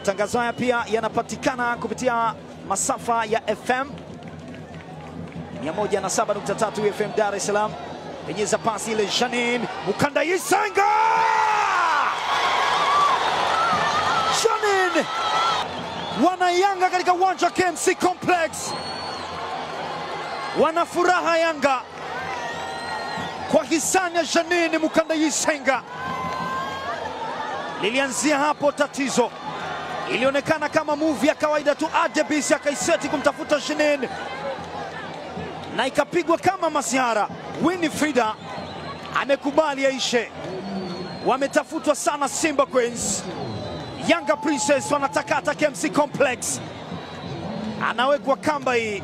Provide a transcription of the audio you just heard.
Matangazo haya pia yanapatikana kupitia masafa ya FM 107.3 FM Dar es Salaam. Penyeza pasi ile Janine Mukanda Yisenga. Janine wana Yanga katika uwanja KMC Complex. Wana furaha Yanga kwa hisani ya Janine Mukanda Yisenga. Lilianzia hapo tatizo. Ilionekana kama move ya kawaida tu, Adebisi akaiseti kumtafuta Janine na ikapigwa kama masiara. Winifrida amekubali aishe. Wametafutwa sana Simba Queens. Yanga Princess wanatakata KMC Complex. Anawekwa kamba hii.